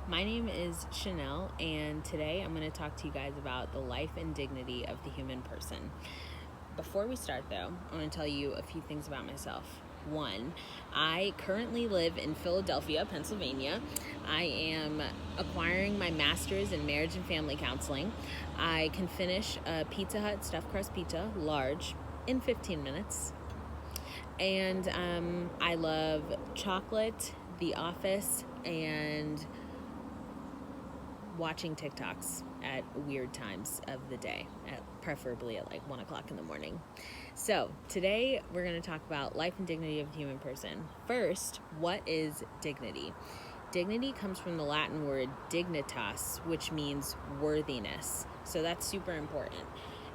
My name is Chanel, and today I'm going to talk to you guys about the life and dignity of the human person. Before we start, though, I want to tell you a few things about myself. One, I currently live in Philadelphia, Pennsylvania. I am acquiring my master's in marriage and family counseling. I can finish a Pizza Hut stuffed crust pizza, large, in 15 minutes. And I love chocolate, The Office, and watching TikToks at weird times of the day, preferably at like 1 o'clock in the morning. So today we're going to talk about life and dignity of the human person. First, what is dignity? Dignity comes from the Latin word dignitas, which means worthiness. So that's super important.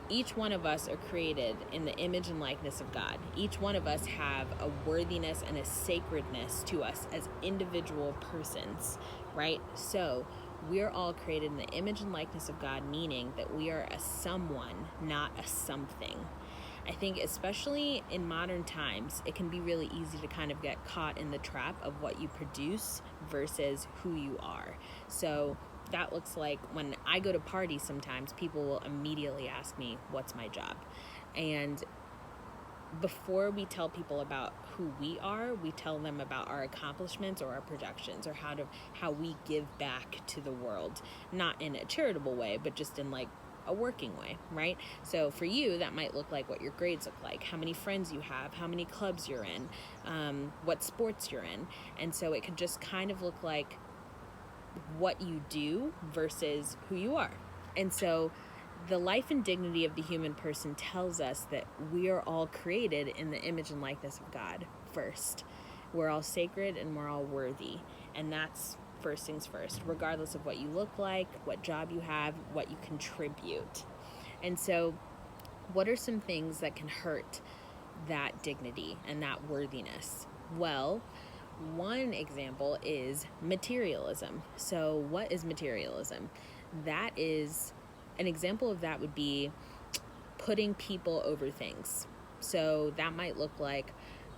Each one of us are created in the image and likeness of God. Each one of us have a worthiness and a sacredness to us as individual persons, right? So we're all created in the image and likeness of God, meaning that we are a someone, not a something. I think especially in modern times, it can be really easy to kind of get caught in the trap of what you produce versus who you are. So that looks like when I go to parties sometimes, people will immediately ask me, what's my job? And before we tell people about who we are, we tell them about our accomplishments or our projections or how we give back to the world, not in a charitable way, but just in like a working way, right? So for you, that might look like what your grades look like, how many friends you have, how many clubs you're in, what sports you're in. And so it could just kind of look like what you do versus who you are. And so the life and dignity of the human person tells us that we are all created in the image and likeness of God first. We're all sacred and we're all worthy. And that's first things first, regardless of what you look like, what job you have, what you contribute. And so what are some things that can hurt that dignity and that worthiness? Well, one example is materialism. So what is materialism? That is, an example of that would be putting people over things. So that might look like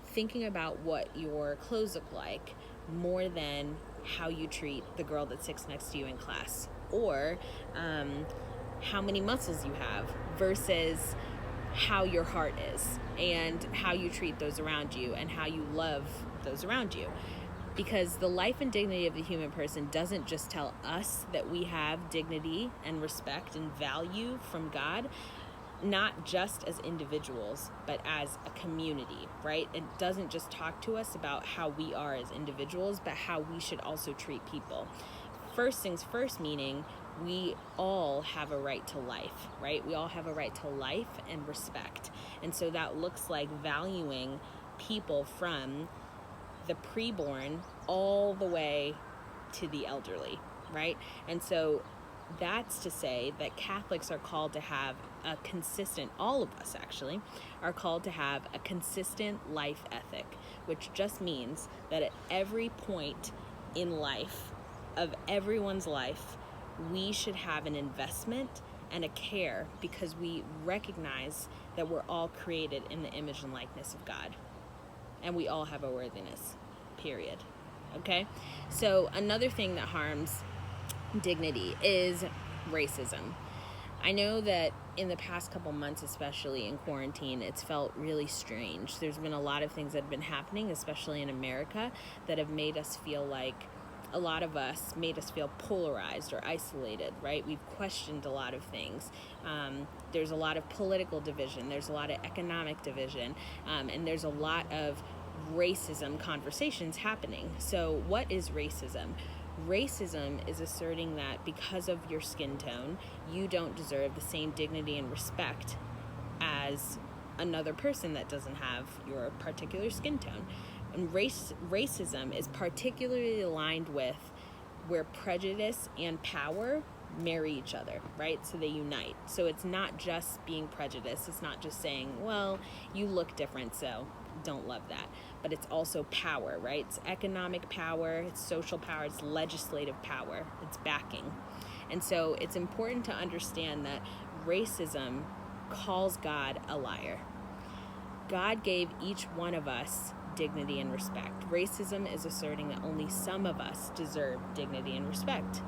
thinking about what your clothes look like more than how you treat the girl that sits next to you in class, or how many muscles you have versus how your heart is and how you treat those around you and how you love those around you. Because the life and dignity of the human person doesn't just tell us that we have dignity and respect and value from God, not just as individuals, but as a community, right? It doesn't just talk to us about how we are as individuals, but how we should also treat people. First things first, meaning we all have a right to life, right? We all have a right to life and respect. And so that looks like valuing people from the preborn all the way to the elderly, right? And so that's to say that Catholics are called to have a consistent, all of us actually, are called to have a consistent life ethic, which just means that at every point in life, of everyone's life, we should have an investment and a care because we recognize that we're all created in the image and likeness of God. And we all have a worthiness, period. Okay? So another thing that harms dignity is racism. I know that in the past couple months, especially in quarantine, it's felt really strange. There's been a lot of things that have been happening, especially in America, that have made us feel like a lot of us made us feel polarized or isolated, right? We've questioned a lot of things. There's a lot of political division. There's a lot of economic division. And there's a lot of racism conversations happening. So what is racism? Racism is asserting that because of your skin tone, you don't deserve the same dignity and respect as another person that doesn't have your particular skin tone. And racism is particularly aligned with where prejudice and power marry each other, right? So they unite. So it's not just being prejudiced. It's not just saying, well, you look different, so don't love that. But it's also power, right? It's economic power, it's social power, it's legislative power, it's backing. And so it's important to understand that racism calls God a liar. God gave each one of us dignity and respect. Racism is asserting that only some of us deserve dignity and respect.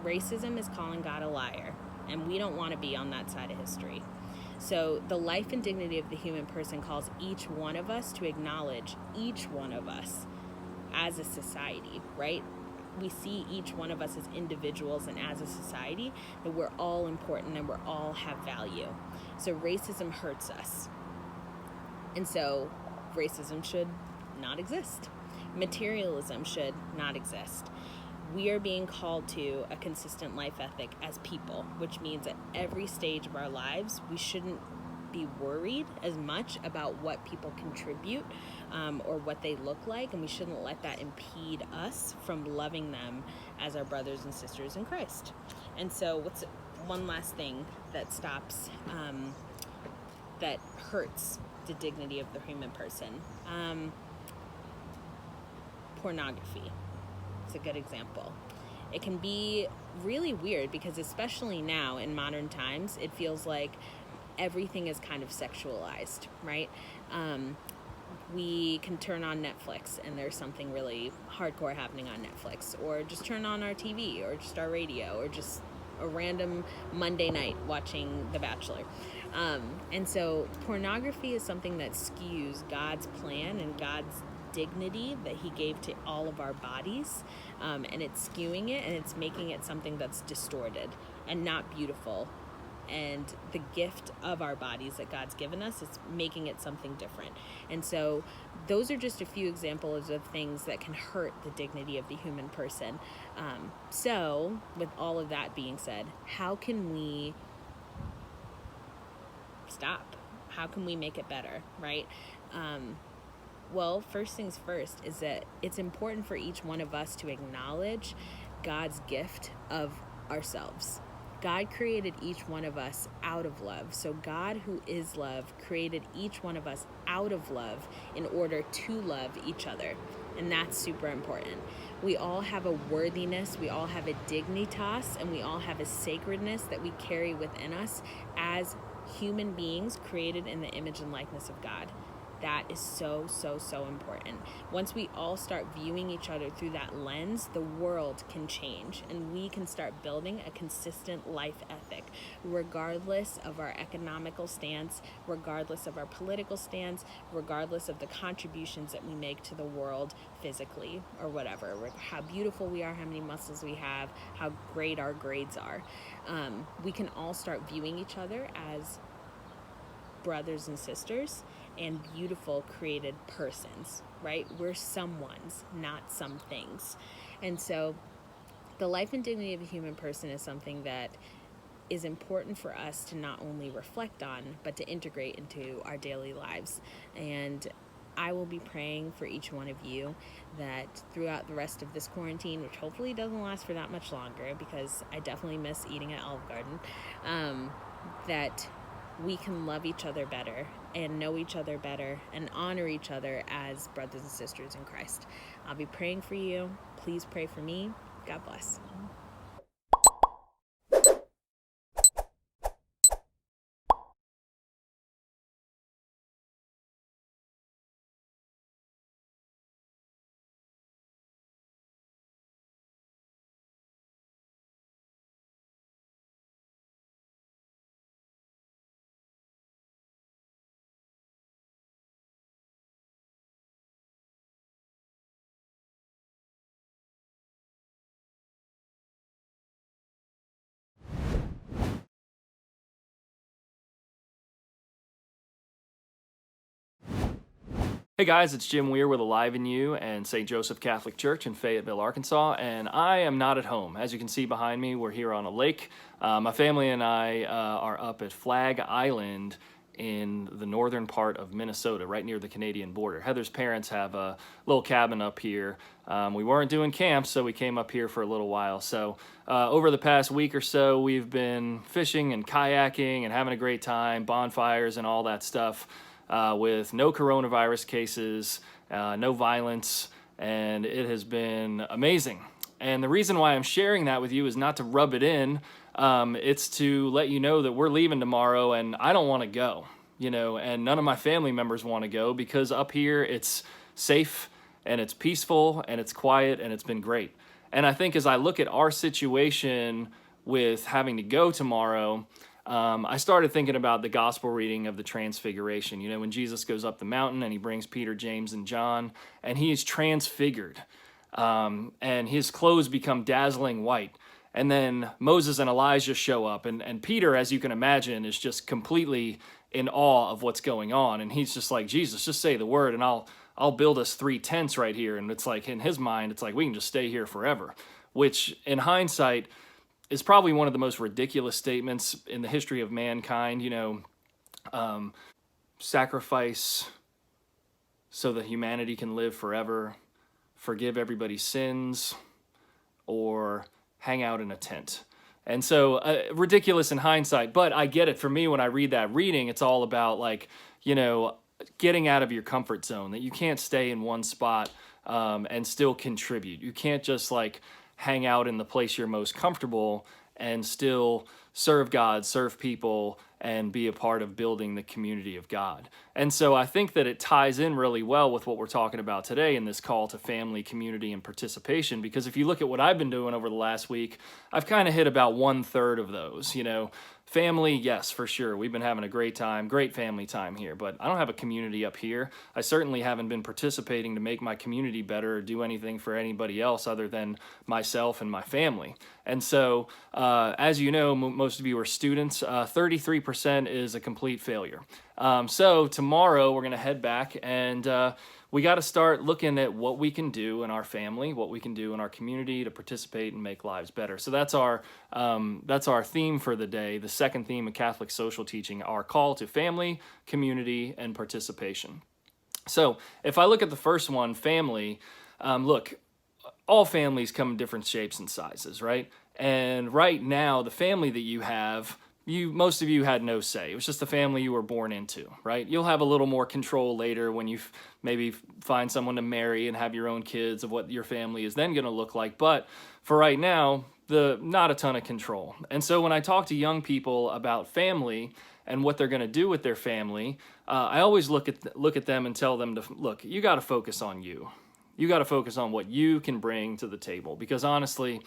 Racism is calling God a liar, and we don't want to be on that side of history. So the life and dignity of the human person calls each one of us to acknowledge each one of us as a society, right? We see each one of us as individuals and as a society, that we're all important and we all have value. So racism hurts us. And so racism should not exist. Materialism should not exist. We are being called to a consistent life ethic as people, which means at every stage of our lives, we shouldn't be worried as much about what people contribute or what they look like, and we shouldn't let that impede us from loving them as our brothers and sisters in Christ. And so what's one last thing that stops, that hurts the dignity of the human person? Pornography. It's a good example. It can be really weird because especially now in modern times, it feels like everything is kind of sexualized, right? We can turn on Netflix and there's something really hardcore happening on Netflix, or just turn on our TV or just our radio, or just a random Monday night watching The Bachelor. And so pornography is something that skews God's plan and God's dignity that he gave to all of our bodies, and it's skewing it, and it's making it something that's distorted and not beautiful. And the gift of our bodies that God's given us, it's making it something different. And so those are just a few examples of things that can hurt the dignity of the human person. So with all of that being said, how can we stop? How can we make it better, right? Well, first things first is that it's important for each one of us to acknowledge God's gift of ourselves. God created each one of us out of love. So God, who is love, created each one of us out of love in order to love each other. And that's super important. We all have a worthiness, we all have a dignitas, and we all have a sacredness that we carry within us as human beings created in the image and likeness of God. That is so, so, so important. Once we all start viewing each other through that lens, the world can change, and we can start building a consistent life ethic, regardless of our economical stance, regardless of our political stance, regardless of the contributions that we make to the world physically or whatever, how beautiful we are, how many muscles we have, how great our grades are. We can all start viewing each other as brothers and sisters and beautiful created persons, right? We're someone's, not some things. And so the life and dignity of a human person is something that is important for us to not only reflect on, but to integrate into our daily lives. And I will be praying for each one of you that throughout the rest of this quarantine, which hopefully doesn't last for that much longer, because I definitely miss eating at Olive Garden, that we can love each other better and know each other better and honor each other as brothers and sisters in Christ. I'll be praying for you. Please pray for me. God bless. Hey guys, it's Jim Weir with Alive in You and St. Joseph Catholic Church in Fayetteville, Arkansas, and I am not at home. As you can see behind me, we're here on a lake. My family and I are up at Flag Island in the northern part of Minnesota, right near the Canadian border. Heather's parents have a little cabin up here. We weren't doing camps, so we came up here for a little while. So over the past week or so, we've been fishing and kayaking and having a great time, bonfires and all that stuff. With no coronavirus cases, no violence, and it has been amazing. And the reason why I'm sharing that with you is not to rub it in. It's to let you know that we're leaving tomorrow, and I don't want to go, and none of my family members want to go because up here it's safe and it's peaceful and it's quiet and it's been great. And I think as I look at our situation with having to go tomorrow, I started thinking about the gospel reading of the Transfiguration. You know, when Jesus goes up the mountain and he brings Peter, James, and John, and he is transfigured, and his clothes become dazzling white. And then Moses and Elijah show up, and Peter, as you can imagine, is just completely in awe of what's going on. And he's just like, Jesus, just say the word, and I'll build us 3 tents right here. And it's like, in his mind, it's like, we can just stay here forever, which in hindsight is probably one of the most ridiculous statements in the history of mankind. You know, sacrifice so that humanity can live forever, forgive everybody's sins, or hang out in a tent. And so ridiculous in hindsight, but I get it. For me, when I read that reading, it's all about, like, you know, getting out of your comfort zone, that you can't stay in one spot and still contribute. You can't just like hang out in the place you're most comfortable and still serve God, serve people, and be a part of building the community of God. And so I think that it ties in really well with what we're talking about today in this call to family, community, and participation. Because if you look at what I've been doing over the last week, I've kind of hit about 1/3 of those. You know, family, yes, for sure. We've been having a great time, great family time here, but I don't have a community up here. I certainly haven't been participating to make my community better or do anything for anybody else other than myself and my family. And so, as you know, most of you are students, 33% is a complete failure. So tomorrow we're going to head back, and we got to start looking at what we can do in our family, what we can do in our community to participate and make lives better. So that's our theme for the day, the second theme of Catholic social teaching, our call to family, community, and participation. So if I look at the first one, family, look, all families come in different shapes and sizes, right? And right now, the family that you have, most of you had no say. It was just the family you were born into, right? You'll have a little more control later when you maybe find someone to marry and have your own kids, of what your family is then going to look like. But for right now, not a ton of control. And so when I talk to young people about family and what they're going to do with their family, I always look at them and tell them to look. You got to focus on you. You got to focus on what you can bring to the table, because honestly,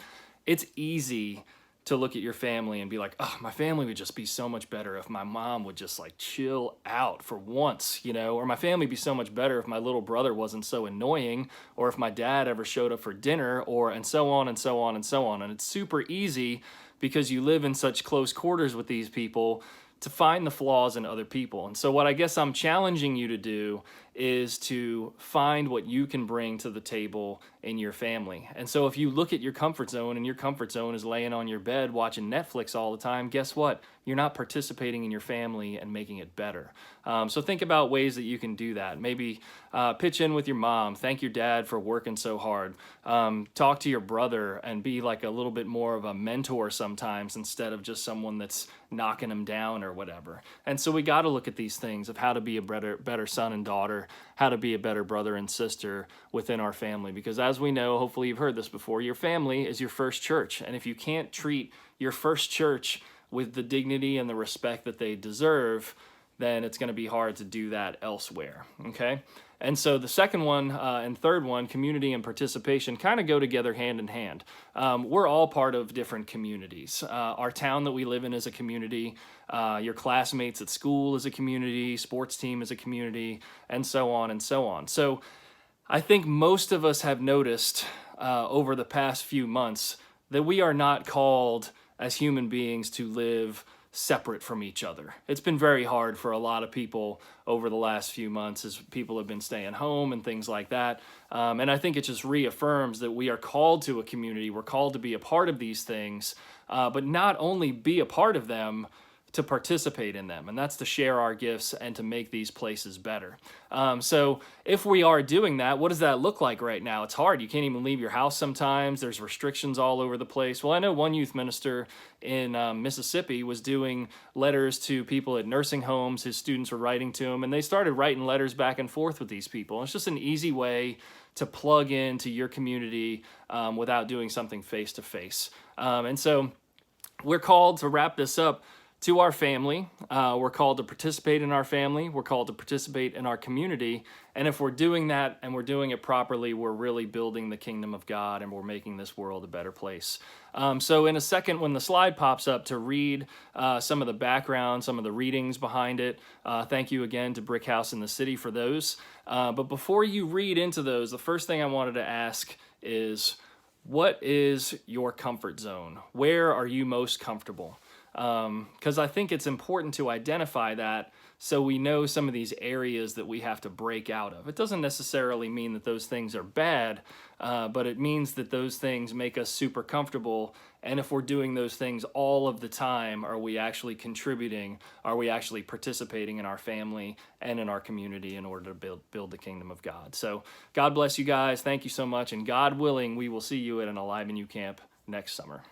it's easy to look at your family and be like, oh, my family would just be so much better if my mom would just like chill out for once, you know, or my family would be so much better if my little brother wasn't so annoying, or if my dad ever showed up for dinner, or and so on and so on and so on. And it's super easy because you live in such close quarters with these people to find the flaws in other people. And so what I guess I'm challenging you to do is to find what you can bring to the table in your family. And so if you look at your comfort zone and your comfort zone is laying on your bed watching Netflix all the time, guess what? You're not participating in your family and making it better. So think about ways that you can do that. Maybe pitch in with your mom. Thank your dad for working so hard. Talk to your brother and be like a little bit more of a mentor sometimes, instead of just someone that's knocking them down or whatever. And so we got to look at these things of how to be a better son and daughter, how to be a better brother and sister within our family. Because as we know, hopefully you've heard this before, your family is your first church. And if you can't treat your first church with the dignity and the respect that they deserve, then it's going to be hard to do that elsewhere, okay? And so the second one and third one, community and participation, kind of go together hand in hand. We're all part of different communities. Our town that we live in is a community. Your classmates at school is a community. Sports team is a community, and so on and so on. So I think most of us have noticed over the past few months that we are not called as human beings to live separate from each other. It's been very hard for a lot of people over the last few months as people have been staying home and things like that. And I think it just reaffirms that we are called to a community. We're called to be a part of these things, but not only be a part of them, to participate in them, and that's to share our gifts and to make these places better. So if we are doing that, what does that look like right now? It's hard. You can't even leave your house sometimes. There's restrictions all over the place. Well, I know one youth minister in Mississippi was doing letters to people at nursing homes. His students were writing to him, and they started writing letters back and forth with these people. It's just an easy way to plug into your community without doing something face-to-face. And so we're called, to wrap this up, to our family. We're called to participate in our family. We're called to participate in our community. And if we're doing that and we're doing it properly, we're really building the kingdom of God and we're making this world a better place. So in a second, when the slide pops up to read some of the background, some of the readings behind it, thank you again to Brick House in the City for those. But before you read into those, the first thing I wanted to ask is, what is your comfort zone? Where are you most comfortable? Because I think it's important to identify that so we know some of these areas that we have to break out of. It doesn't necessarily mean that those things are bad, but it means that those things make us super comfortable. And if we're doing those things all of the time, are we actually contributing? Are we actually participating in our family and in our community in order to build the kingdom of God? So God bless you guys. Thank you so much. And God willing, we will see you at an Alive in You camp next summer.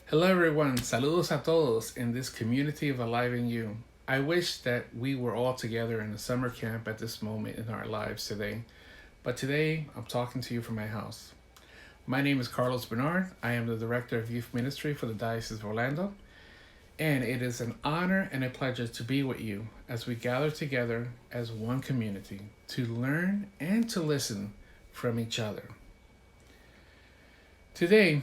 Hello everyone, saludos a todos in this community of Alive in You. I wish that we were all together in a summer camp at this moment in our lives today, but today I'm talking to you from my house. My name is Carlos Bernard. I am the Director of Youth Ministry for the Diocese of Orlando, and it is an honor and a pleasure to be with you as we gather together as one community to learn and to listen from each other. Today,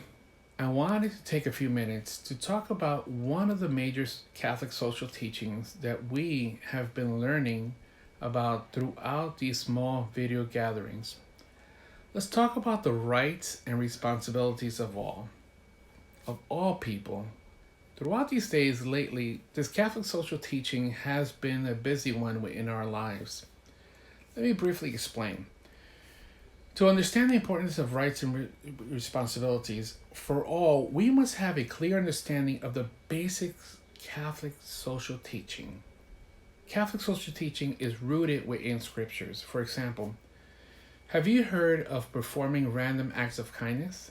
I wanted to take a few minutes to talk about one of the major Catholic social teachings that we have been learning about throughout these small video gatherings. Let's talk about the rights and responsibilities of all people. Throughout these days lately, this Catholic social teaching has been a busy one within our lives. Let me briefly explain. To understand the importance of rights and responsibilities for all, we must have a clear understanding of the basic Catholic social teaching. Catholic social teaching is rooted within scriptures. For example, have you heard of performing random acts of kindness?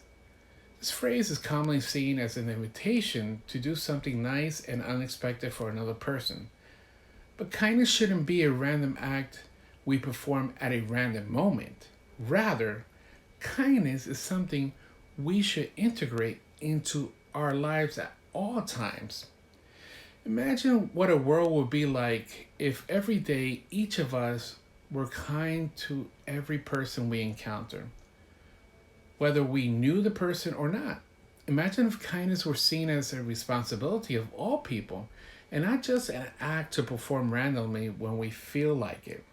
This phrase is commonly seen as an invitation to do something nice and unexpected for another person. But kindness shouldn't be a random act we perform at a random moment. Rather, kindness is something we should integrate into our lives at all times. Imagine what a world would be like if every day each of us were kind to every person we encounter, whether we knew the person or not. Imagine if kindness were seen as a responsibility of all people and not just an act to perform randomly when we feel like it.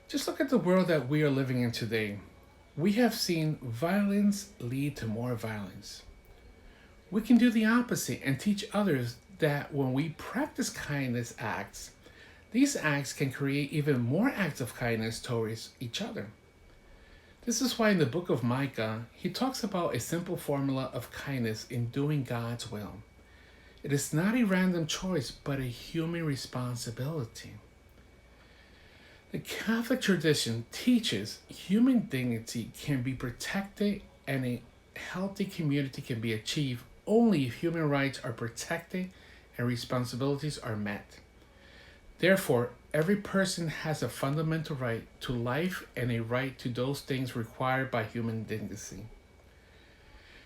Just look at the world that we are living in today. We have seen violence lead to more violence. We can do the opposite and teach others that when we practice kindness acts, these acts can create even more acts of kindness towards each other. This is why in the book of Micah, he talks about a simple formula of kindness in doing God's will. It is not a random choice, but a human responsibility. The Catholic tradition teaches human dignity can be protected and a healthy community can be achieved only if human rights are protected and responsibilities are met. Therefore, every person has a fundamental right to life and a right to those things required by human dignity.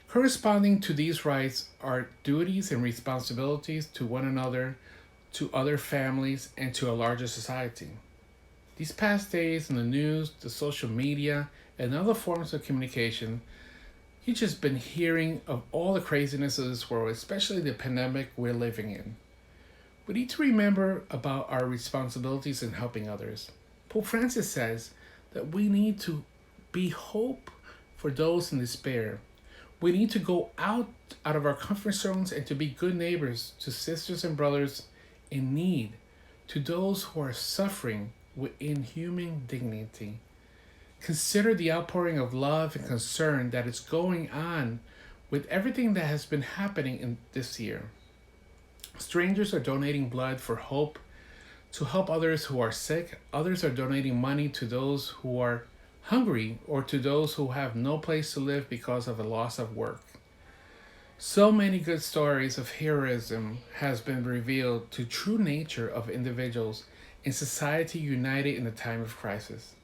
Corresponding to these rights are duties and responsibilities to one another, to other families, and to a larger society. These past days in the news, the social media, and other forms of communication, you've just been hearing of all the craziness of this world, especially the pandemic we're living in. We need to remember about our responsibilities in helping others. Pope Francis says that we need to be hope for those in despair. We need to go out of our comfort zones and to be good neighbors to sisters and brothers in need, to those who are suffering, with inhuman dignity. Consider the outpouring of love and concern that is going on with everything that has been happening in this year. Strangers are donating blood for hope to help others who are sick. Others are donating money to those who are hungry or to those who have no place to live because of a loss of work. So many good stories of heroism has been revealed to true nature of individuals in society united in a time of crisis.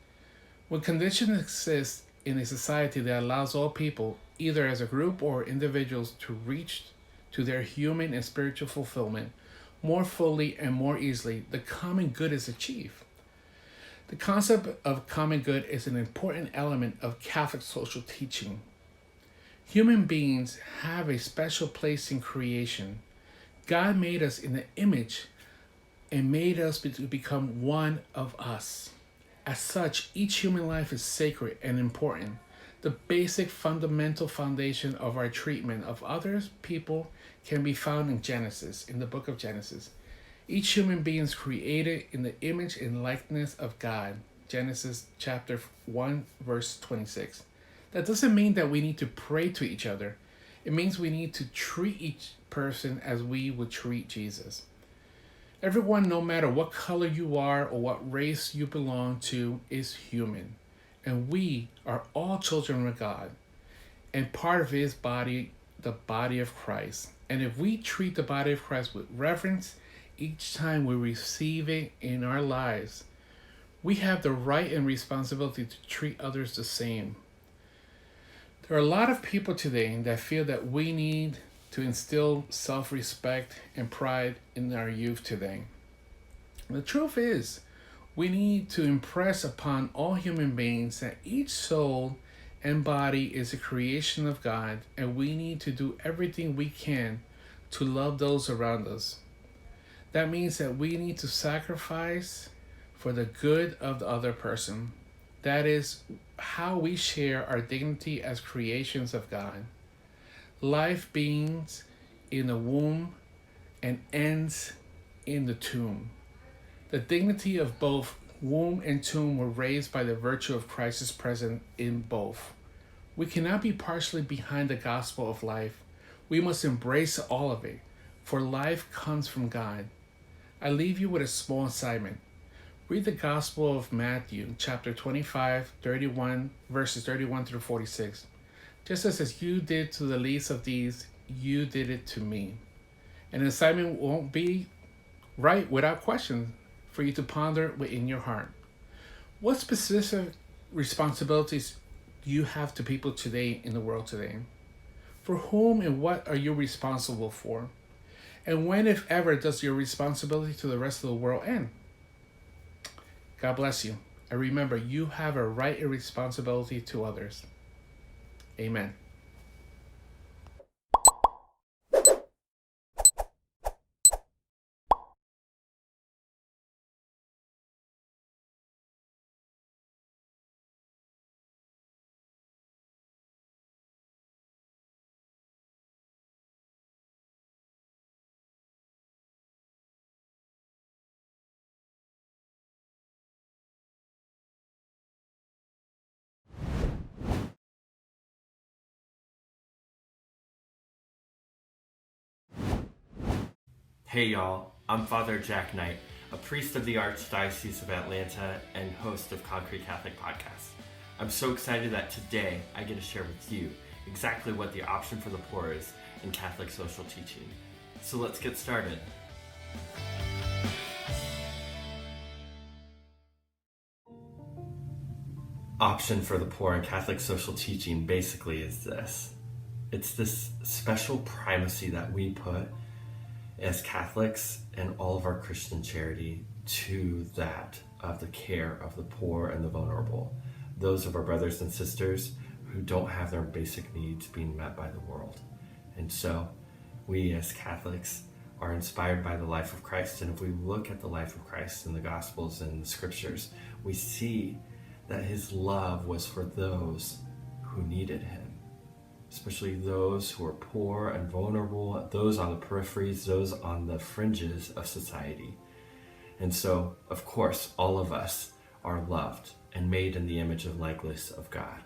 When conditions exist in a society that allows all people, either as a group or individuals, to reach to their human and spiritual fulfillment more fully and more easily, the common good is achieved. The concept of common good is an important element of Catholic social teaching. Human beings have a special place in creation. God made us in the image and made us to become one of us. As such, each human life is sacred and important. The basic fundamental foundation of our treatment of other people can be found in Genesis, in the book of Genesis. Each human being is created in the image and likeness of God. Genesis chapter 1, verse 26. That doesn't mean that we need to pray to each other. It means we need to treat each person as we would treat Jesus. Everyone, no matter what color you are or what race you belong to, is human. And we are all children of God and part of his body, the body of Christ. And if we treat the body of Christ with reverence each time we receive it in our lives, we have the right and responsibility to treat others the same. There are a lot of people today that feel that we need to instill self-respect and pride in our youth today. The truth is, we need to impress upon all human beings that each soul and body is a creation of God, and we need to do everything we can to love those around us. That means that we need to sacrifice for the good of the other person. That is how we share our dignity as creations of God. Life begins in the womb and ends in the tomb. The dignity of both womb and tomb were raised by the virtue of Christ's presence in both. We cannot be partially behind the gospel of life. We must embrace all of it, for life comes from God. I leave you with a small assignment. Read the Gospel of Matthew, chapter 25, 31, verses 31 through 46. Just as you did to the least of these, you did it to me. An assignment won't be right without question for you to ponder within your heart. What specific responsibilities do you have to people today in the world today? For whom and what are you responsible for? And when, if ever, does your responsibility to the rest of the world end? God bless you. And remember, you have a right and responsibility to others. Amen. Hey y'all, I'm Father Jack Knight, a priest of the Archdiocese of Atlanta and host of Concrete Catholic Podcast. I'm so excited that today I get to share with you exactly what the option for the poor is in Catholic social teaching. So let's get started. Option for the poor in Catholic social teaching basically is this. It's this special primacy that we put as Catholics and all of our Christian charity to that of the care of the poor and the vulnerable, those of our brothers and sisters who don't have their basic needs being met by the world. And so we as Catholics are inspired by the life of Christ, and if we look at the life of Christ in the Gospels and the Scriptures, we see that his love was for those who needed him, especially those who are poor and vulnerable, those on the peripheries, those on the fringes of society. And so, of course, all of us are loved and made in the image and likeness of God.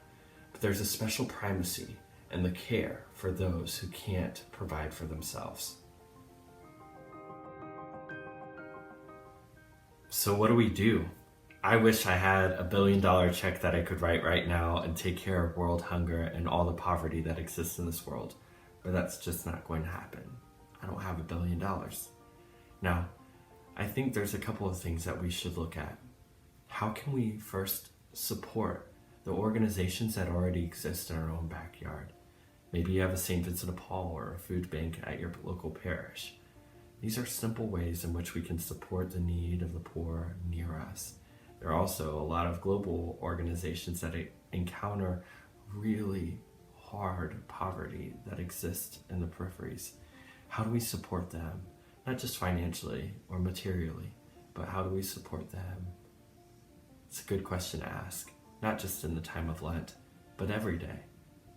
But there's a special primacy in the care for those who can't provide for themselves. So what do? I wish I had $1 billion check that I could write right now and take care of world hunger and all the poverty that exists in this world. But that's just not going to happen. I don't have $1 billion. Now, I think there's a couple of things that we should look at. How can we first support the organizations that already exist in our own backyard? Maybe you have a St. Vincent de Paul or a food bank at your local parish. These are simple ways in which we can support the need of the poor near us. There are also a lot of global organizations that encounter really hard poverty that exists in the peripheries. How do we support them? Not just financially or materially, but how do we support them? It's a good question to ask, not just in the time of Lent, but every day,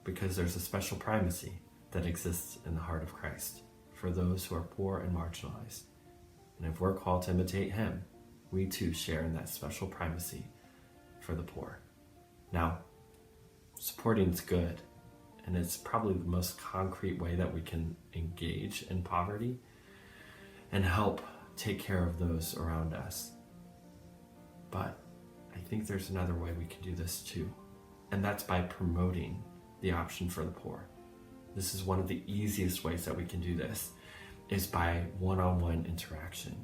because there's a special primacy that exists in the heart of Christ for those who are poor and marginalized. And if we're called to imitate him, we too share in that special primacy for the poor. Now, supporting is good, and it's probably the most concrete way that we can engage in poverty and help take care of those around us. But I think there's another way we can do this too, and that's by promoting the option for the poor. This is one of the easiest ways that we can do this, is by one-on-one interaction,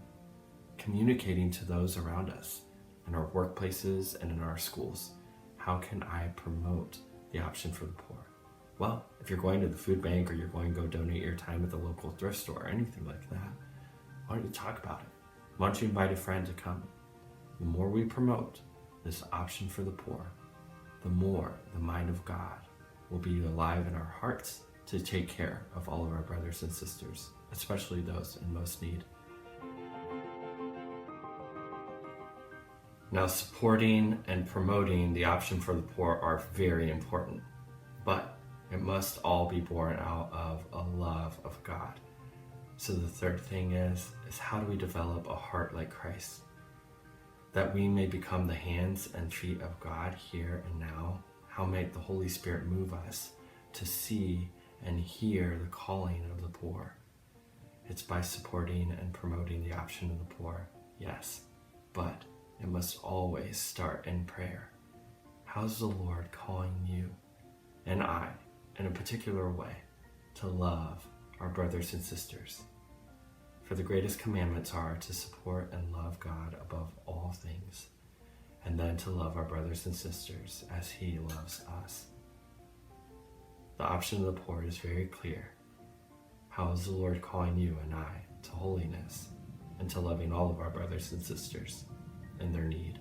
communicating to those around us in our workplaces and in our schools. How can I promote the option for the poor? Well, if you're going to the food bank or you're going to go donate your time at the local thrift store or anything like that, why don't you talk about it? Why don't you invite a friend to come? The more we promote this option for the poor, the more the mind of God will be alive in our hearts to take care of all of our brothers and sisters, especially those in most need. Now, supporting and promoting the option for the poor are very important, but it must all be born out of a love of God. So the third thing is how do we develop a heart like Christ, that we may become the hands and feet of God here and now? How may the Holy Spirit move us to see and hear the calling of the poor? It's by supporting and promoting the option of the poor, yes, but it must always start in prayer. How's the Lord calling you and I, in a particular way, to love our brothers and sisters? For the greatest commandments are to support and love God above all things, and then to love our brothers and sisters as he loves us. The option of the poor is very clear. How is the Lord calling you and I to holiness and to loving all of our brothers and sisters in their need?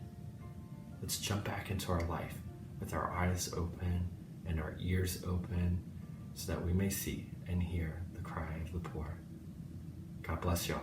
Let's jump back into our life with our eyes open and our ears open so that we may see and hear the cry of the poor. God bless y'all.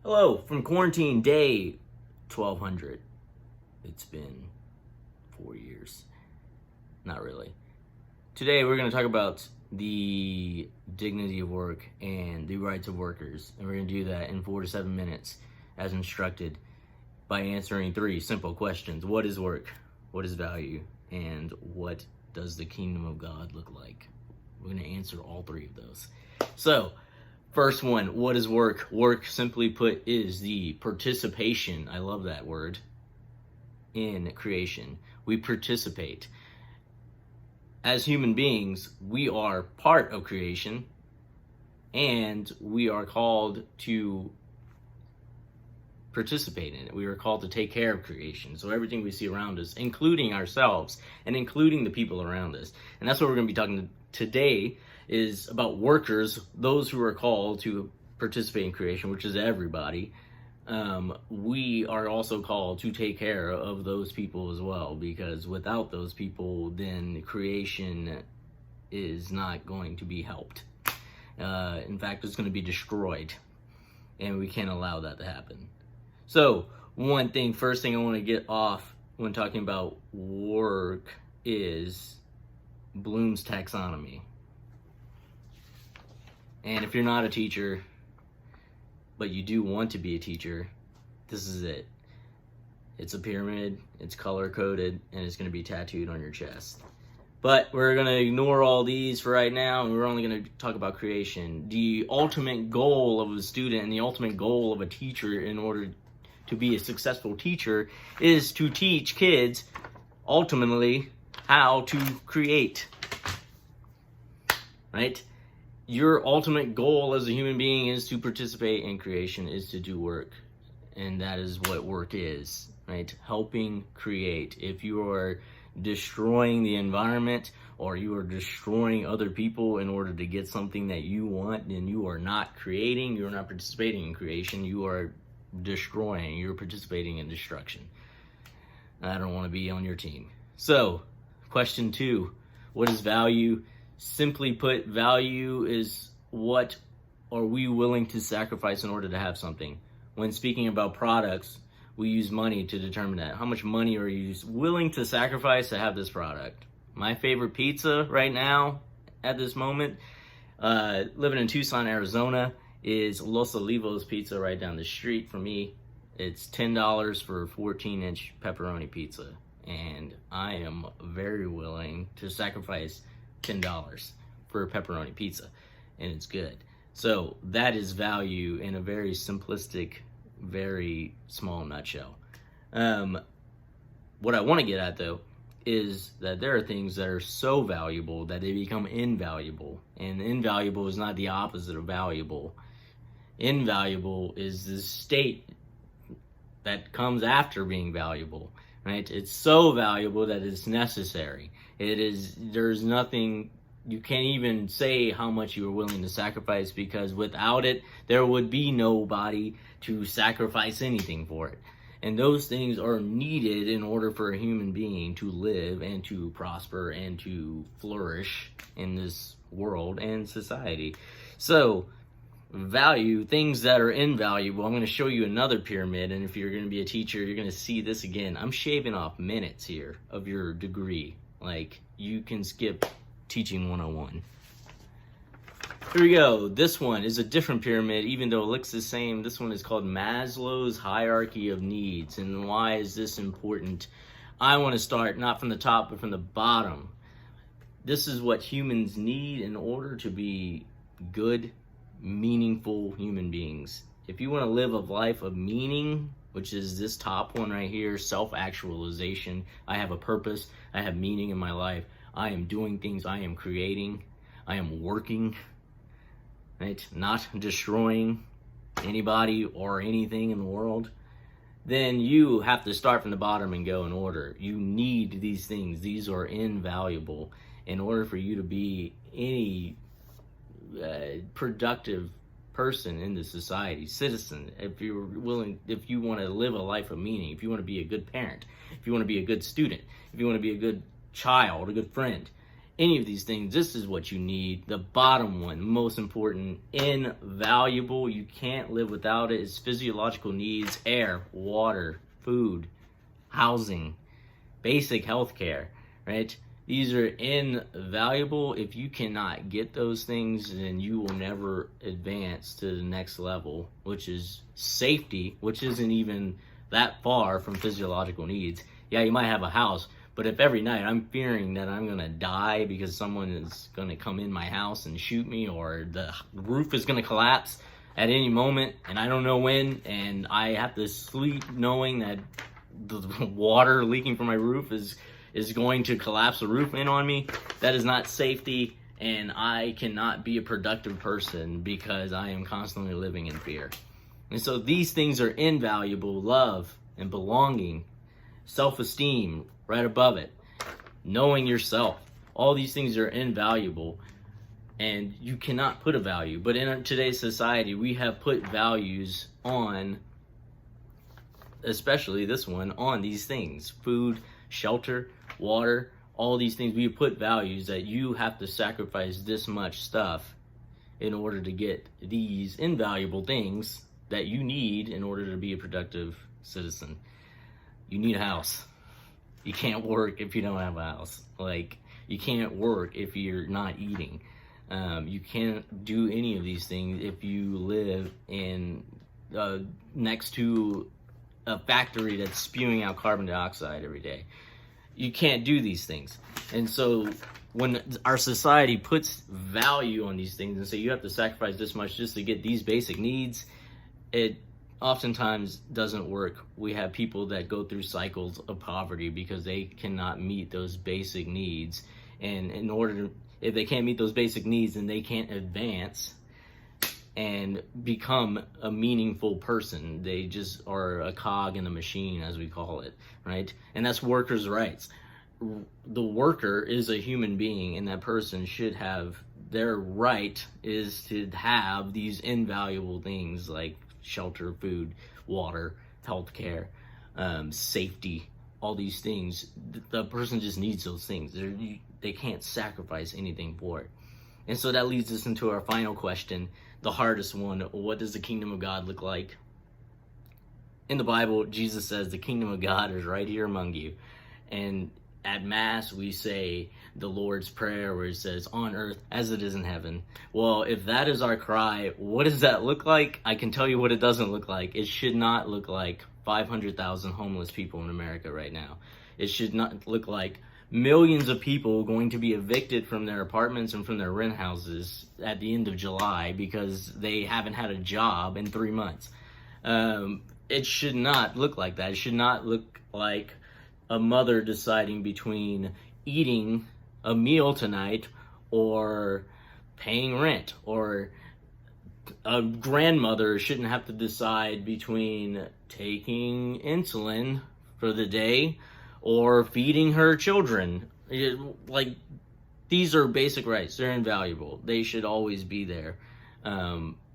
Hello, from quarantine day 1200. It's been 4 years. Not really. Today we're going to talk about the dignity of work and the rights of workers. And we're going to do that in 4 to 7 minutes as instructed by answering 3 simple questions. What is work? What is value? And what does the kingdom of God look like? We're going to answer all 3 of those. So, first one, what is work? Work, simply put, is the participation, I love that word, in creation. We participate. As human beings, we are part of creation, and we are called to participate in it. We are called to take care of creation. So everything we see around us, including ourselves and including the people around us. And that's what we're going to be talking today, is about workers, those who are called to participate in creation, which is everybody. We are also called to take care of those people as well, because without those people, then creation is not going to be helped. In fact, it's going to be destroyed, and we can't allow that to happen. So first thing I want to get off when talking about work is Bloom's taxonomy. And if you're not a teacher, but you do want to be a teacher, this is it. It's a pyramid, it's color-coded, and it's going to be tattooed on your chest. But we're going to ignore all these for right now, and we're only going to talk about creation. The ultimate goal of a student and the ultimate goal of a teacher in order to be a successful teacher is to teach kids, ultimately, how to create. Right? Your ultimate goal as a human being is to participate in creation, is to do work. And that is what work is, right? Helping create. If you are destroying the environment, or you are destroying other people in order to get something that you want, then you are not creating, you're not participating in creation, you are destroying, you're participating in destruction. I don't want to be on your team. So, question 2, what is value? Simply put, value is what are we willing to sacrifice in order to have something. When speaking about products, we use money to determine that. How much money are you willing to sacrifice to have this product? My favorite pizza right now, at this moment, living in Tucson, Arizona, is Los Olivos Pizza right down the street from me. It's $10 for a 14-inch pepperoni pizza. And I am very willing to sacrifice $10 for a pepperoni pizza. And it's good. So that is value in a very simplistic, very small nutshell. What I want to get at, though, is that there are things that are so valuable that they become invaluable. And invaluable is not the opposite of valuable. Invaluable is the state that comes after being valuable, right? It's so valuable that it's necessary. There's nothing, you can't even say how much you are willing to sacrifice, because without it, there would be nobody to sacrifice anything for it. And those things are needed in order for a human being to live and to prosper and to flourish in this world and society. So, value, things that are invaluable. I'm going to show you another pyramid, and if you're going to be a teacher, you're going to see this again. I'm shaving off minutes here of your degree. Like, you can skip teaching 101. Here we go. This one is a different pyramid, even though it looks the same. This one is called Maslow's Hierarchy of Needs. And why is this important? I want to start not from the top, but from the bottom. This is what humans need in order to be good, meaningful human beings. If you want to live a life of meaning, which is this top one right here, self-actualization. I have a purpose. I have meaning in my life. I am doing things. I am creating. I am working. Right? Not destroying anybody or anything in the world. Then you have to start from the bottom and go in order. You need these things. These are invaluable in order for you to be any productive person in the society, citizen. If you're willing, if you want to live a life of meaning, if you want to be a good parent, if you want to be a good student, if you want to be a good child, a good friend, any of these things, this is what you need. The bottom one, most important, invaluable, you can't live without it, is physiological needs: air, water, food, housing, basic health care, right? These are invaluable. If you cannot get those things, then you will never advance to the next level, which is safety, which isn't even that far from physiological needs. Yeah, you might have a house, but if every night I'm fearing that I'm going to die because someone is going to come in my house and shoot me, or the roof is going to collapse at any moment and I don't know when, and I have to sleep knowing that the water leaking from my roof is going to collapse the roof in on me, that is not safety, and I cannot be a productive person because I am constantly living in fear. And so these things are invaluable: love and belonging, self-esteem right above it, knowing yourself. All these things are invaluable, and you cannot put a value. But in today's society, we have put values on, especially this one, on these things: food, shelter, water, all these things. We put values that you have to sacrifice this much stuff in order to get these invaluable things that you need in order to be a productive citizen. You need a house. You can't work if you don't have a house. Like, you can't work if you're not eating. You can't do any of these things if you live in next to a factory that's spewing out carbon dioxide every day. You can't do these things. And so when our society puts value on these things and say you have to sacrifice this much just to get these basic needs, it oftentimes doesn't work. We have people that go through cycles of poverty because they cannot meet those basic needs. And if they can't meet those basic needs, then they can't advance and become a meaningful person. They just are a cog in the machine, as we call it, right? And that's workers' rights. The worker is a human being, and that person should have, their right is to have these invaluable things like shelter, food, water, healthcare, safety, all these things. The person just needs those things. They can't sacrifice anything for it. And so that leads us into our final question, the hardest one. What does the kingdom of God look like? In the Bible, Jesus says the kingdom of God is right here among you. And at Mass, we say the Lord's Prayer where it says, on earth as it is in heaven. Well, if that is our cry, what does that look like? I can tell you what it doesn't look like. It should not look like 500,000 homeless people in America right now. It should not look like millions of people going to be evicted from their apartments and from their rent houses at the end of July because they haven't had a job in 3 months. It should not look like that. It should not look like a mother deciding between eating a meal tonight or paying rent, or a grandmother shouldn't have to decide between taking insulin for the day or feeding her children. Like, these are basic rights. They're invaluable. They should always be there.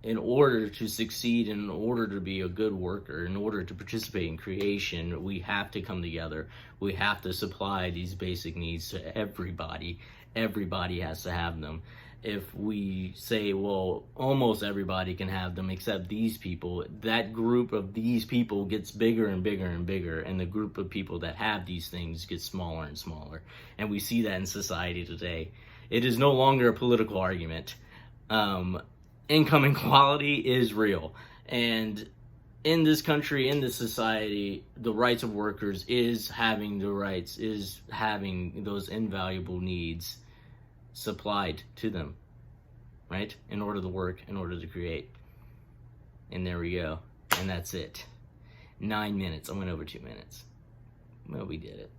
In order to succeed, in order to be a good worker, in order to participate in creation, we have to come together. We have to supply these basic needs to everybody. Everybody has to have them. If we say, well, almost everybody can have them except these people, that group of these people gets bigger and bigger and bigger, and the group of people that have these things gets smaller and smaller. And we see that in society today. It is no longer a political argument. Income inequality is real. And in this country, in this society, the rights of workers is having those invaluable needs supplied to them, right? In order to work, in order to create. And there we go. And that's it. 9 minutes. I went over 2 minutes. Well, we did it.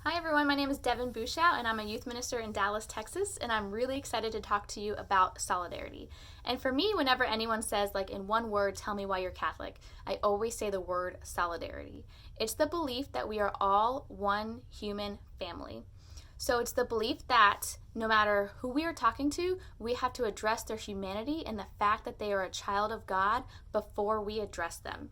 Hi everyone, my name is Devin Bushout and I'm a youth minister in Dallas, Texas, and I'm really excited to talk to you about solidarity. And for me, whenever anyone says, like, in one word, tell me why you're Catholic, I always say the word solidarity. It's the belief that we are all one human family. So it's the belief that no matter who we are talking to, we have to address their humanity and the fact that they are a child of God before we address them.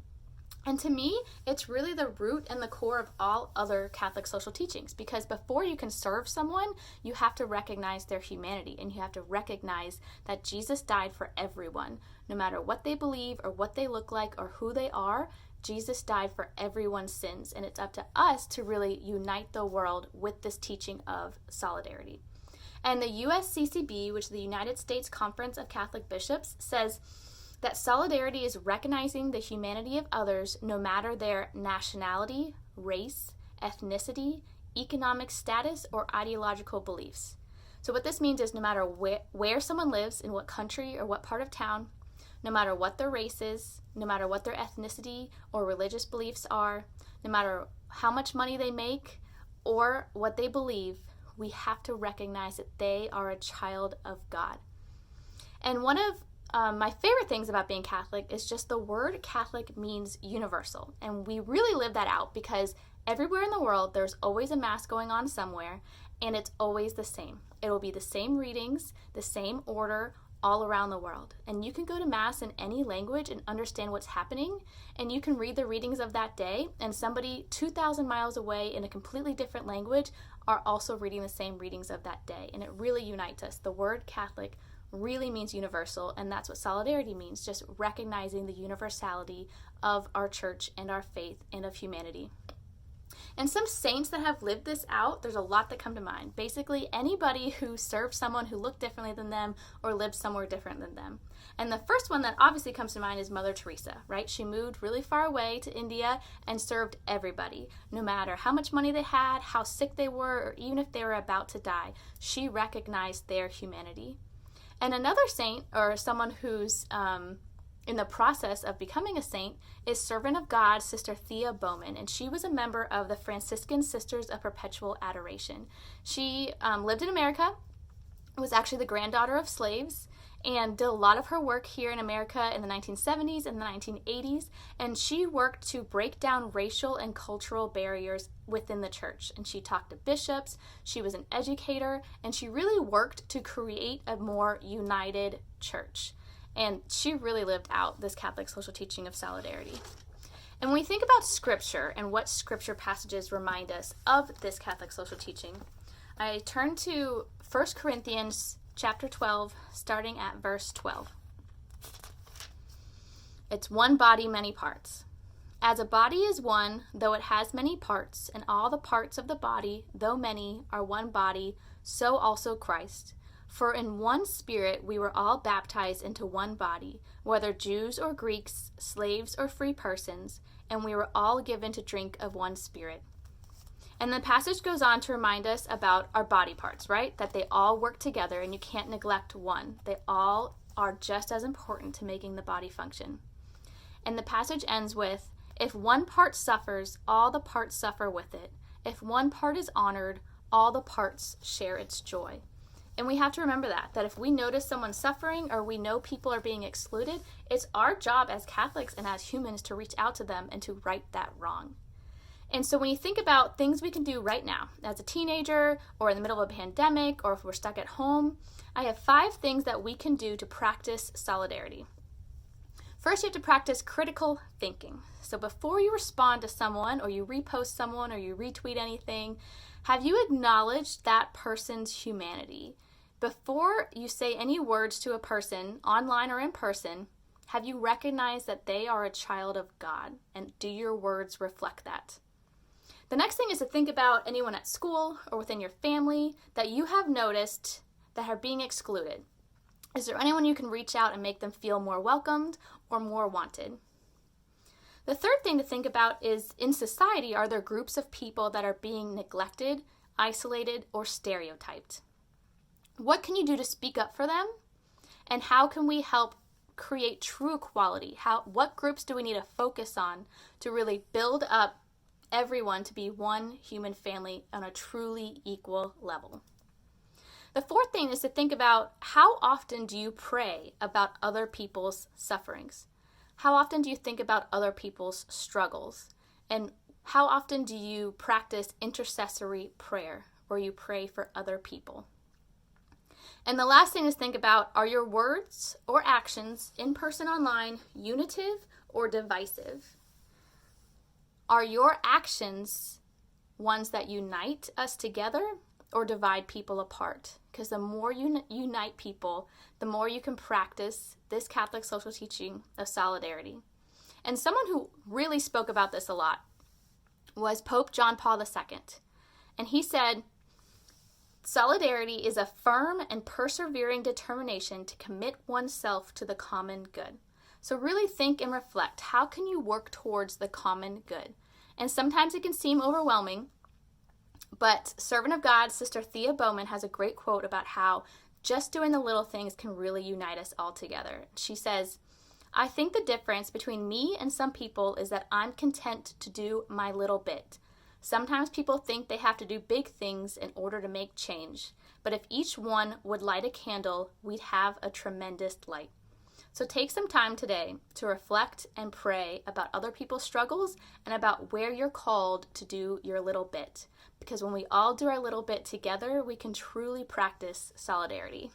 And to me, it's really the root and the core of all other Catholic social teachings, because before you can serve someone, you have to recognize their humanity, and you have to recognize that Jesus died for everyone. No matter what they believe or what they look like or who they are, Jesus died for everyone's sins, and it's up to us to really unite the world with this teaching of solidarity. And the USCCB, which is the United States Conference of Catholic Bishops, says that solidarity is recognizing the humanity of others no matter their nationality, race, ethnicity, economic status, or ideological beliefs. So what this means is no matter where someone lives, in what country or what part of town, no matter what their race is, no matter what their ethnicity or religious beliefs are, no matter how much money they make or what they believe, we have to recognize that they are a child of God. And one of my favorite things about being Catholic is just the word Catholic means universal. And we really live that out because everywhere in the world, there's always a Mass going on somewhere, and it's always the same. It will be the same readings, the same order, all around the world. And you can go to Mass in any language and understand what's happening, and you can read the readings of that day, and somebody 2,000 miles away in a completely different language are also reading the same readings of that day. And it really unites us. The word Catholic really means universal, and that's what solidarity means, just recognizing the universality of our church and our faith and of humanity. And some saints that have lived this out, there's a lot that come to mind. Basically, anybody who served someone who looked differently than them or lived somewhere different than them. And the first one that obviously comes to mind is Mother Teresa, right? She moved really far away to India and served everybody, no matter how much money they had, how sick they were, or even if they were about to die. She recognized their humanity. And another saint, or someone who's in the process of becoming a saint, is Servant of God, Sister Thea Bowman, and she was a member of the Franciscan Sisters of Perpetual Adoration. She lived in America, was actually the granddaughter of slaves, and did a lot of her work here in America in the 1970s and the 1980s, and she worked to break down racial and cultural barriers within the church. And she talked to bishops, she was an educator, and she really worked to create a more united church. And she really lived out this Catholic social teaching of solidarity. And when we think about Scripture and what Scripture passages remind us of this Catholic social teaching, I turn to 1 Corinthians chapter 12, starting at verse 12. It's one body, many parts. As a body is one, though it has many parts, and all the parts of the body, though many, are one body, so also Christ. For in one Spirit we were all baptized into one body, whether Jews or Greeks, slaves or free persons, and we were all given to drink of one Spirit. And the passage goes on to remind us about our body parts, right? That they all work together and you can't neglect one. They all are just as important to making the body function. And the passage ends with, if one part suffers, all the parts suffer with it. If one part is honored, all the parts share its joy. And we have to remember that if we notice someone suffering or we know people are being excluded, it's our job as Catholics and as humans to reach out to them and to right that wrong. And so when you think about things we can do right now, as a teenager or in the middle of a pandemic or if we're stuck at home, I have 5 things that we can do to practice solidarity. First, you have to practice critical thinking. So before you respond to someone or you repost someone or you retweet anything, have you acknowledged that person's humanity? Before you say any words to a person, online or in person, have you recognized that they are a child of God? And do your words reflect that? The next thing is to think about anyone at school or within your family that you have noticed that are being excluded. Is there anyone you can reach out and make them feel more welcomed or more wanted? The third thing to think about is, in society, are there groups of people that are being neglected, isolated, or stereotyped? What can you do to speak up for them? And how can we help create true equality? What groups do we need to focus on to really build up everyone to be one human family on a truly equal level? The fourth thing is to think about, how often do you pray about other people's sufferings? How often do you think about other people's struggles? And how often do you practice intercessory prayer, where you pray for other people? And the last thing is think about, are your words or actions, in person, online, unitive or divisive? Are your actions ones that unite us together or divide people apart? Because the more you unite people, the more you can practice this Catholic social teaching of solidarity. And someone who really spoke about this a lot was Pope John Paul II. And he said, solidarity is a firm and persevering determination to commit oneself to the common good. So really think and reflect, how can you work towards the common good? And sometimes it can seem overwhelming, but servant of God, Sister Thea Bowman, has a great quote about how just doing the little things can really unite us all together. She says, I think the difference between me and some people is that I'm content to do my little bit. Sometimes people think they have to do big things in order to make change, but if each one would light a candle, we'd have a tremendous light. So take some time today to reflect and pray about other people's struggles and about where you're called to do your little bit. Because when we all do our little bit together, we can truly practice solidarity.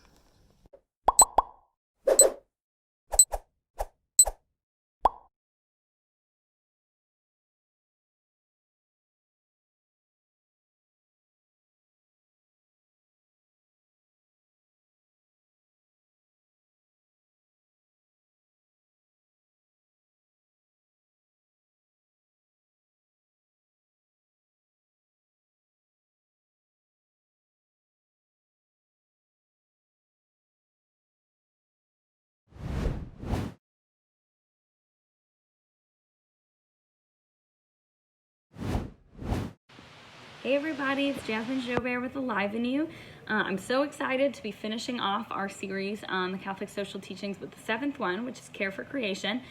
Hey everybody, it's Jasmine Joubert with Alive in You. I'm so excited to be finishing off our series on the Catholic social teachings with the 7th one, which is Care for Creation.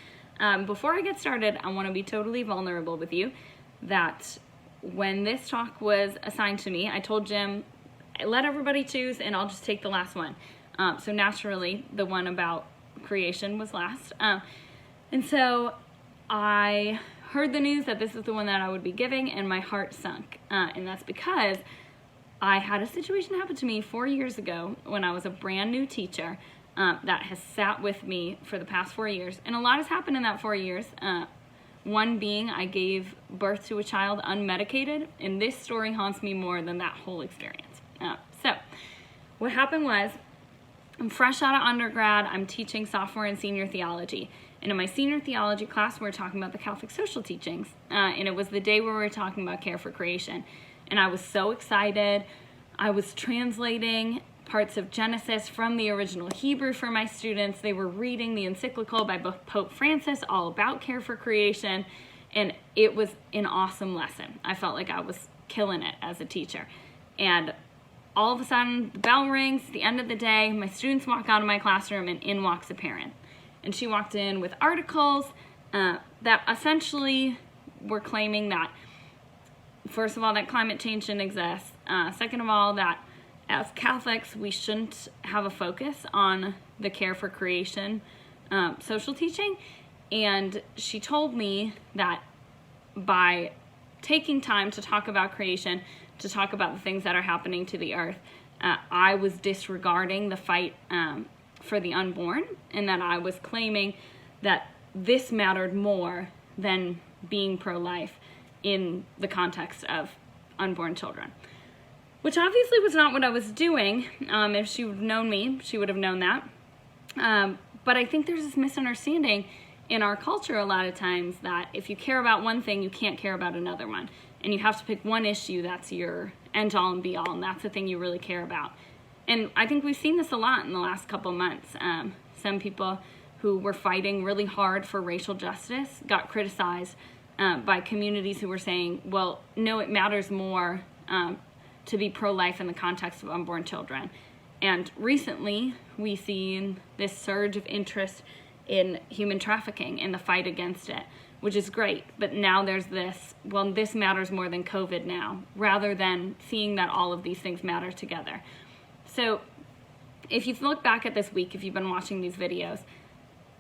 Before I get started, I want to be totally vulnerable with you that when this talk was assigned to me, I told Jim, let everybody choose and I'll just take the last one. So naturally, the one about creation was last. And so I heard the news that this is the one that I would be giving, and my heart sunk. And that's because I had a situation happen to me 4 years ago when I was a brand new teacher that has sat with me for the past 4 years. And a lot has happened in that 4 years. One being I gave birth to a child unmedicated, and this story haunts me more than that whole experience. So what happened was, I'm fresh out of undergrad. I'm teaching sophomore and senior theology. And in my senior theology class, we were talking about the Catholic social teachings. And it was the day where we were talking about Care for Creation. And I was so excited. I was translating parts of Genesis from the original Hebrew for my students. They were reading the encyclical by Pope Francis all about Care for Creation. And it was an awesome lesson. I felt like I was killing it as a teacher. And all of a sudden, the bell rings, the end of the day, my students walk out of my classroom and in walks a parent. And she walked in with articles that essentially were claiming that, first of all, that climate change shouldn't exist. Second of all, that as Catholics, we shouldn't have a focus on the Care for Creation social teaching. And she told me that by taking time to talk about creation, to talk about the things that are happening to the earth, I was disregarding the fight for the unborn, and that I was claiming that this mattered more than being pro-life in the context of unborn children, which obviously was not what I was doing. If she would have known me, she would have known that. But I think there's this misunderstanding in our culture a lot of times that if you care about one thing, you can't care about another one. And you have to pick one issue that's your end-all and be-all, and that's the thing you really care about. And I think we've seen this a lot in the last couple months. Some people who were fighting really hard for racial justice got criticized by communities who were saying, well, no, it matters more to be pro-life in the context of unborn children. And recently, we've seen this surge of interest in human trafficking and the fight against it, which is great. But now there's this, well, this matters more than COVID now, rather than seeing that all of these things matter together. So if you look back at this week, if you've been watching these videos,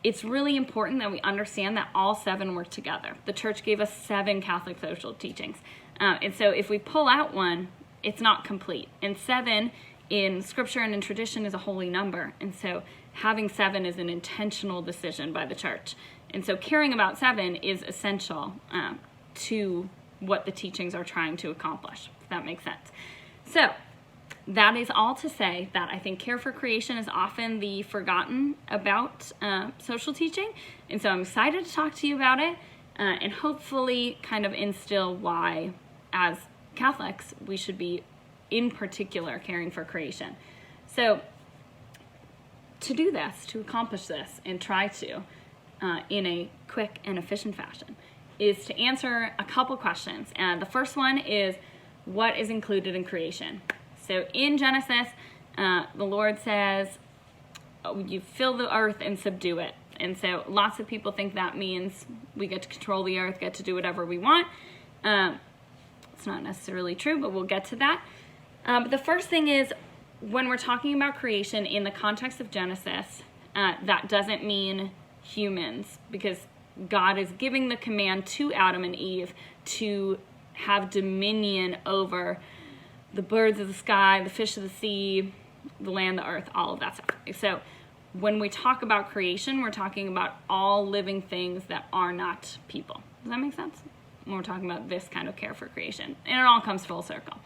it's really important that we understand that all 7 work together. The church gave us 7 Catholic social teachings. And so if we pull out one, it's not complete. And 7 in scripture and in tradition is a holy number. And so having 7 is an intentional decision by the church. And so caring about 7 is essential. to what the teachings are trying to accomplish, if that makes sense. So that is all to say that I think care for creation is often the forgotten about social teaching. And so I'm excited to talk to you about it and hopefully kind of instill why, as Catholics, we should be in particular caring for creation. So to do this, to accomplish this, and try to, in a quick and efficient fashion, is to answer a couple questions. And the first one is, what is included in creation? So in Genesis, the Lord says, you fill the earth and subdue it. And so lots of people think that means we get to control the earth, get to do whatever we want. It's not necessarily true, but we'll get to that. But the first thing is, when we're talking about creation in the context of Genesis, that doesn't mean humans, because God is giving the command to Adam and Eve to have dominion over the birds of the sky, the fish of the sea, the land, the earth, all of that stuff. So when we talk about creation, we're talking about all living things that are not people. Does that make sense? When we're talking about this kind of care for creation. And it all comes full circle.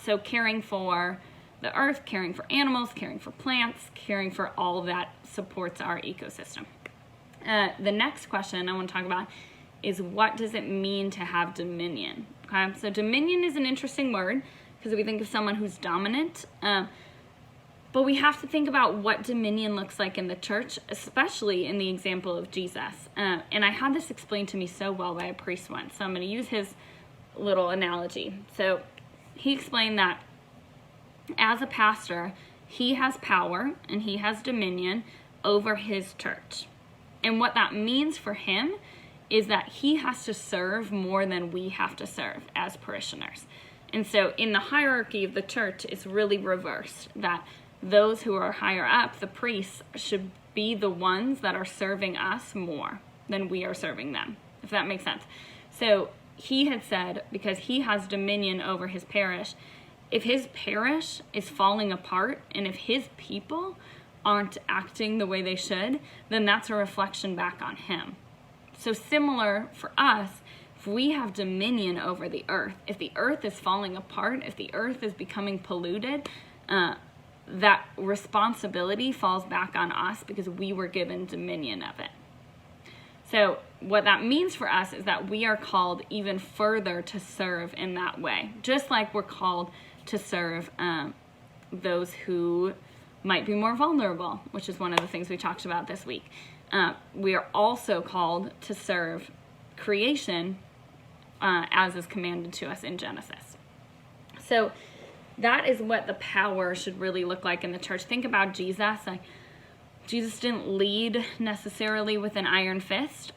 So caring for the earth, caring for animals, caring for plants, caring for all that supports our ecosystem. The next question I want to talk about is, what does it mean to have dominion? Okay, so dominion is an interesting word because we think of someone who's dominant, but we have to think about what dominion looks like in the church, especially in the example of Jesus. And I had this explained to me so well by a priest once, so I'm going to use his little analogy. So he explained that as a pastor, he has power and he has dominion over his church. And what that means for him is that he has to serve more than we have to serve as parishioners. And so in the hierarchy of the church, it's really reversed, that those who are higher up, the priests, should be the ones that are serving us more than we are serving them, if that makes sense. So he had said, because he has dominion over his parish, if his parish is falling apart and if his people aren't acting the way they should, then that's a reflection back on him. So similar for us, if we have dominion over the earth, if the earth is falling apart, if the earth is becoming polluted, that responsibility falls back on us because we were given dominion of it. So what that means for us is that we are called even further to serve in that way, just like we're called to serve those who might be more vulnerable, which is one of the things we talked about this week. We are also called to serve creation as is commanded to us in Genesis. So that is what the power should really look like in the church. Think about Jesus. Jesus didn't lead necessarily with an iron fist.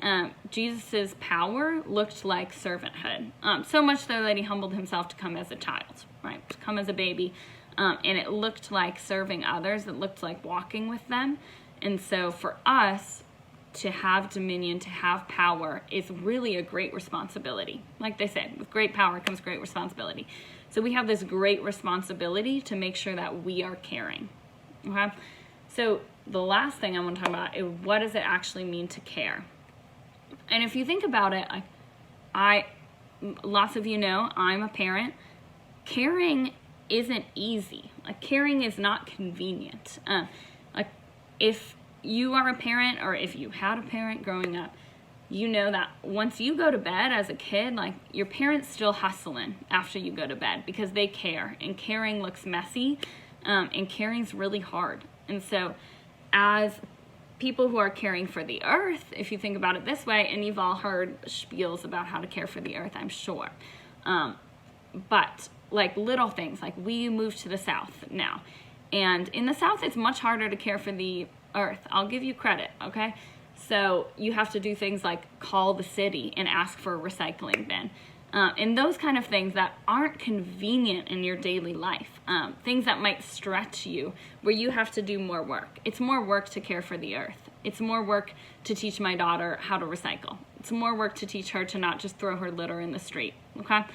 Jesus's power looked like servanthood. So much so that he humbled himself to come as a child, right? To come as a baby. And it looked like serving others. It looked like walking with them. And so for us to have dominion, to have power, is really a great responsibility. Like they said, with great power comes great responsibility. So we have this great responsibility to make sure that we are caring. Okay? So the last thing I want to talk about is, what does it actually mean to care? And if you think about it, lots of you know, I'm a parent. Caring isn't easy. Caring is not convenient. If you are a parent, or if you had a parent growing up, you know that once you go to bed as a kid, your parents still hustling after you go to bed because they care, and caring looks messy, and caring's really hard. And so as people who are caring for the earth, if you think about it this way, and you've all heard spiels about how to care for the earth, I'm sure. But little things, we moved to the South now. And in the South, it's much harder to care for the earth. I'll give you credit, okay? So you have to do things like call the city and ask for a recycling bin. And those kind of things that aren't convenient in your daily life. Things that might stretch you, where you have to do more work. It's more work to care for the earth. It's more work to teach my daughter how to recycle. It's more work to teach her to not just throw her litter in the street, okay?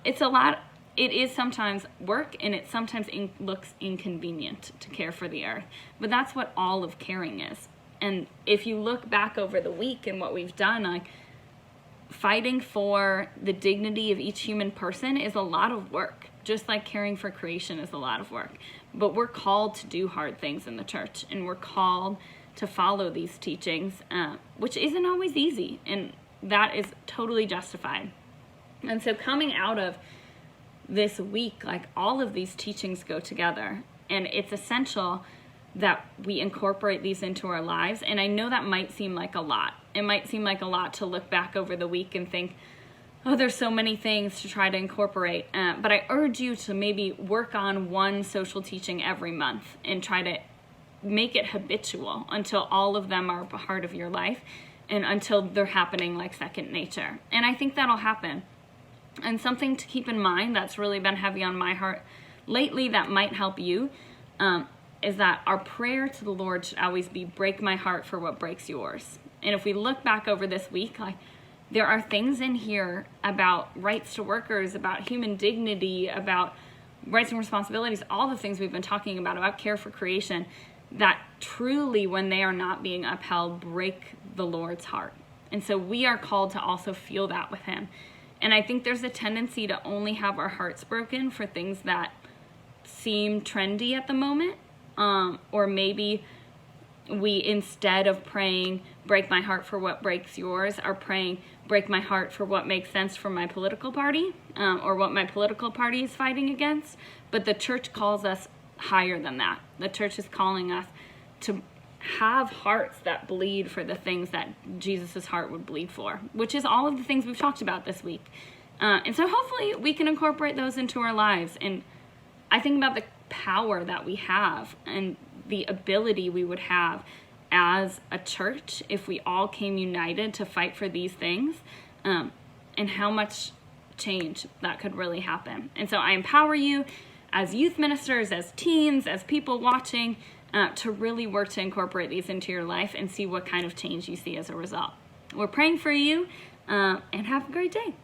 It's a lot. It is sometimes work, and it sometimes looks inconvenient to care for the earth. But that's what all of caring is. And if you look back over the week and what we've done, fighting for the dignity of each human person is a lot of work, just like caring for creation is a lot of work. But we're called to do hard things in the church, and we're called to follow these teachings, which isn't always easy, and that is totally justified. And so coming out of this week, like, all of these teachings go together, and it's essential that we incorporate these into our lives. And I know that might seem like a lot. It might seem like a lot to look back over the week and think, oh, there's so many things to try to incorporate. But I urge you to maybe work on one social teaching every month and try to make it habitual until all of them are a part of your life and until they're happening like second nature. And I think that'll happen. And something to keep in mind that's really been heavy on my heart lately that might help you is that our prayer to the Lord should always be, break my heart for what breaks yours. And if we look back over this week, like, there are things in here about rights to workers, about human dignity, about rights and responsibilities, all the things we've been talking about care for creation, that truly, when they are not being upheld, break the Lord's heart. And so we are called to also feel that with him. And I think there's a tendency to only have our hearts broken for things that seem trendy at the moment, or maybe we, instead of praying, break my heart for what breaks yours, are praying, break my heart for what makes sense for my political party, or what my political party is fighting against. But the church calls us higher than that. The church is calling us to have hearts that bleed for the things that Jesus' heart would bleed for, which is all of the things we've talked about this week. And so hopefully we can incorporate those into our lives. And I think about the power that we have and the ability we would have as a church if we all came united to fight for these things, and how much change that could really happen. And so I empower you as youth ministers, as teens, as people watching, to really work to incorporate these into your life and see what kind of change you see as a result. We're praying for you, and have a great day.